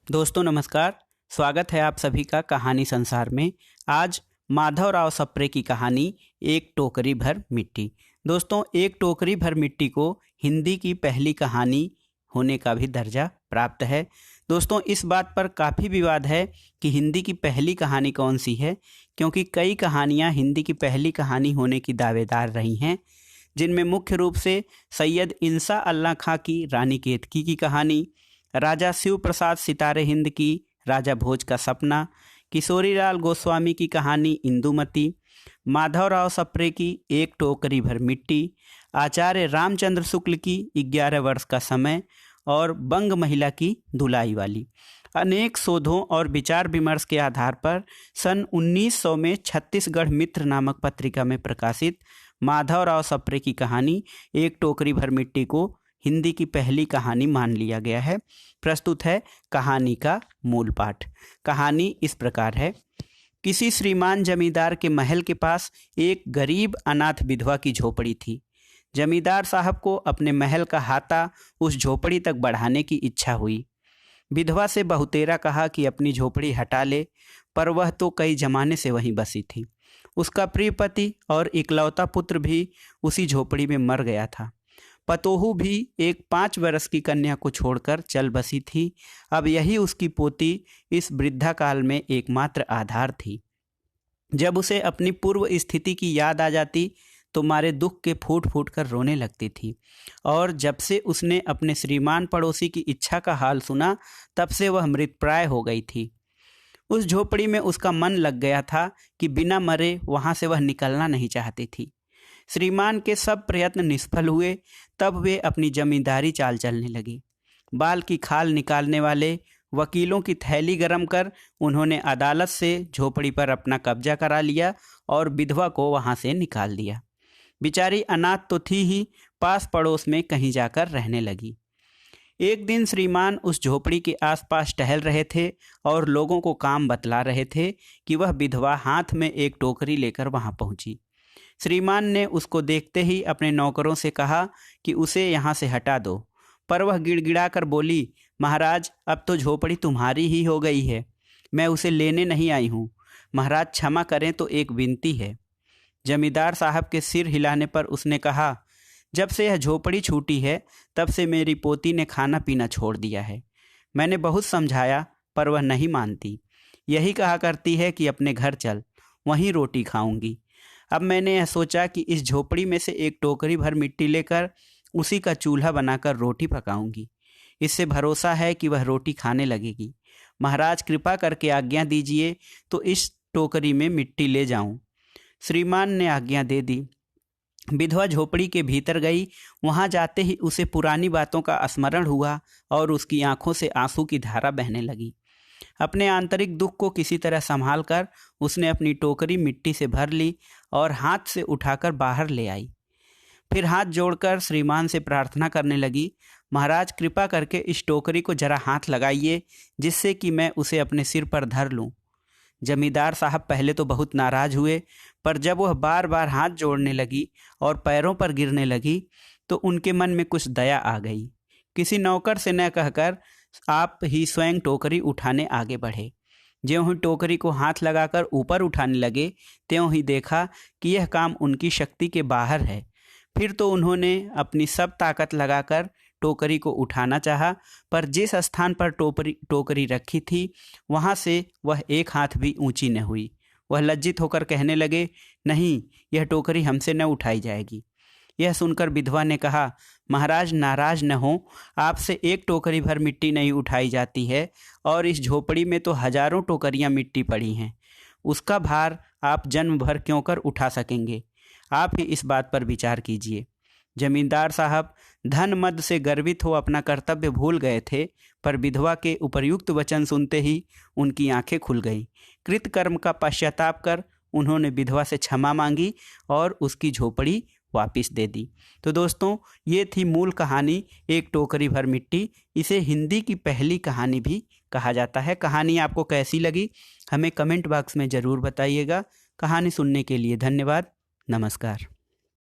दोस्तों नमस्कार। स्वागत है आप सभी का कहानी संसार में। आज माधवराव सप्रे की कहानी एक टोकरी भर मिट्टी। दोस्तों, एक टोकरी भर मिट्टी को हिंदी की पहली कहानी होने का भी दर्जा प्राप्त है। दोस्तों, इस बात पर काफ़ी विवाद है कि हिंदी की पहली कहानी कौन सी है, क्योंकि कई कहानियाँ हिंदी की पहली कहानी होने की दावेदार रही हैं, जिनमें मुख्य रूप से सैयद इंसा अल्लाह खां की रानी केतकी की कहानी, राजा शिव प्रसाद सितारे हिंद की राजा भोज का सपना, किशोरीलाल गोस्वामी की कहानी इंदुमती, माधवराव सप्रे की एक टोकरी भर मिट्टी, आचार्य रामचंद्र शुक्ल की 11 वर्ष का समय और बंग महिला की धुलाई वाली। अनेक शोधों और विचार विमर्श के आधार पर सन 1900 में छत्तीसगढ़ मित्र नामक पत्रिका में प्रकाशित माधवराव सप्रे की कहानी एक टोकरी भर मिट्टी को हिंदी की पहली कहानी मान लिया गया है। प्रस्तुत है कहानी का मूल पाठ। कहानी इस प्रकार है। किसी श्रीमान जमींदार के महल के पास एक गरीब अनाथ विधवा की झोपड़ी थी। जमींदार साहब को अपने महल का हाता उस झोपड़ी तक बढ़ाने की इच्छा हुई। विधवा से बहुतेरा कहा कि अपनी झोपड़ी हटा ले, पर वह तो कई जमाने से वहीं बसी थी। उसका प्रिय पति और इकलौता पुत्र भी उसी झोपड़ी में मर गया था। पतोहू भी एक 5 वर्ष की कन्या को छोड़कर चल बसी थी। अब यही उसकी पोती इस वृद्धा काल में एकमात्र आधार थी। जब उसे अपनी पूर्व स्थिति की याद आ जाती तो मारे दुख के फूट फूट कर रोने लगती थी, और जब से उसने अपने श्रीमान पड़ोसी की इच्छा का हाल सुना तब से वह मृतप्राय हो गई थी। उस झोपड़ी में उसका मन लग गया था कि बिना मरे वहाँ से वह निकलना नहीं चाहती थी। श्रीमान के सब प्रयत्न निष्फल हुए, तब वे अपनी जमींदारी चाल चलने लगी। बाल की खाल निकालने वाले वकीलों की थैली गरम कर उन्होंने अदालत से झोपड़ी पर अपना कब्जा करा लिया और विधवा को वहां से निकाल दिया। बेचारी अनाथ तो थी ही, पास पड़ोस में कहीं जाकर रहने लगी। एक दिन श्रीमान उस झोपड़ी के आसपास टहल रहे थे और लोगों को काम बतला रहे थे कि वह विधवा हाथ में एक टोकरी लेकर वहां पहुंची। श्रीमान ने उसको देखते ही अपने नौकरों से कहा कि उसे यहाँ से हटा दो, पर वह गिड़गिड़ा कर बोली, महाराज, अब तो झोपड़ी तुम्हारी ही हो गई है, मैं उसे लेने नहीं आई हूँ। महाराज क्षमा करें तो एक विनती है। जमींदार साहब के सिर हिलाने पर उसने कहा, जब से यह झोपड़ी छूटी है तब से मेरी पोती ने खाना पीना छोड़ दिया है। मैंने बहुत समझाया पर वह नहीं मानती। यही कहा करती है कि अपने घर चल, वहीं रोटी खाऊंगी। अब मैंने यह सोचा कि इस झोपड़ी में से एक टोकरी भर मिट्टी लेकर उसी का चूल्हा बनाकर रोटी पकाऊंगी। इससे भरोसा है कि वह रोटी खाने लगेगी। महाराज कृपा करके आज्ञा दीजिए तो इस टोकरी में मिट्टी ले जाऊं। श्रीमान ने आज्ञा दे दी। विधवा झोपड़ी के भीतर गई। वहां जाते ही उसे पुरानी बातों का स्मरण हुआ और उसकी आंखों से आंसू की धारा बहने लगी। अपने आंतरिक दुख को किसी तरह संभाल कर उसने अपनी टोकरी मिट्टी से भर ली और हाथ से उठाकर बाहर ले आई। फिर हाथ जोड़कर श्रीमान से प्रार्थना करने लगी, महाराज कृपा करके इस टोकरी को जरा हाथ लगाइए, जिससे कि मैं उसे अपने सिर पर धर लूं। जमींदार साहब पहले तो बहुत नाराज हुए, पर जब वह बार बार हाथ जोड़ने लगी और पैरों पर गिरने लगी तो उनके मन में कुछ दया आ गई। किसी नौकर से न कहकर आप ही स्वयं टोकरी उठाने आगे बढ़े। ज्यों ही टोकरी को हाथ लगाकर ऊपर उठाने लगे, त्यों ही देखा कि यह काम उनकी शक्ति के बाहर है। फिर तो उन्होंने अपनी सब ताकत लगाकर टोकरी को उठाना चाहा, पर जिस स्थान पर टोकरी रखी थी वहां से वह एक हाथ भी ऊंची न हुई। वह लज्जित होकर कहने लगे, नहीं, यह टोकरी हमसे न उठाई जाएगी। यह सुनकर विधवा ने कहा, महाराज नाराज न हो, आपसे एक टोकरी भर मिट्टी नहीं उठाई जाती है, और इस झोपड़ी में तो हजारों टोकरियां मिट्टी पड़ी हैं। उसका भार आप जन्म भर क्यों कर उठा सकेंगे? आप ही इस बात पर विचार कीजिए। जमींदार साहब धन मद से गर्वित हो अपना कर्तव्य भूल गए थे, पर विधवा के उपर्युक्त वचन सुनते ही उनकी आंखें खुल गईं। कृतकर्म का पश्चाताप कर उन्होंने विधवा से क्षमा मांगी और उसकी झोपड़ी वापस दे दी। तो दोस्तों, ये थी मूल कहानी एक टोकरी भर मिट्टी। इसे हिंदी की पहली कहानी भी कहा जाता है। कहानी आपको कैसी लगी हमें कमेंट बॉक्स में ज़रूर बताइएगा। कहानी सुनने के लिए धन्यवाद। नमस्कार।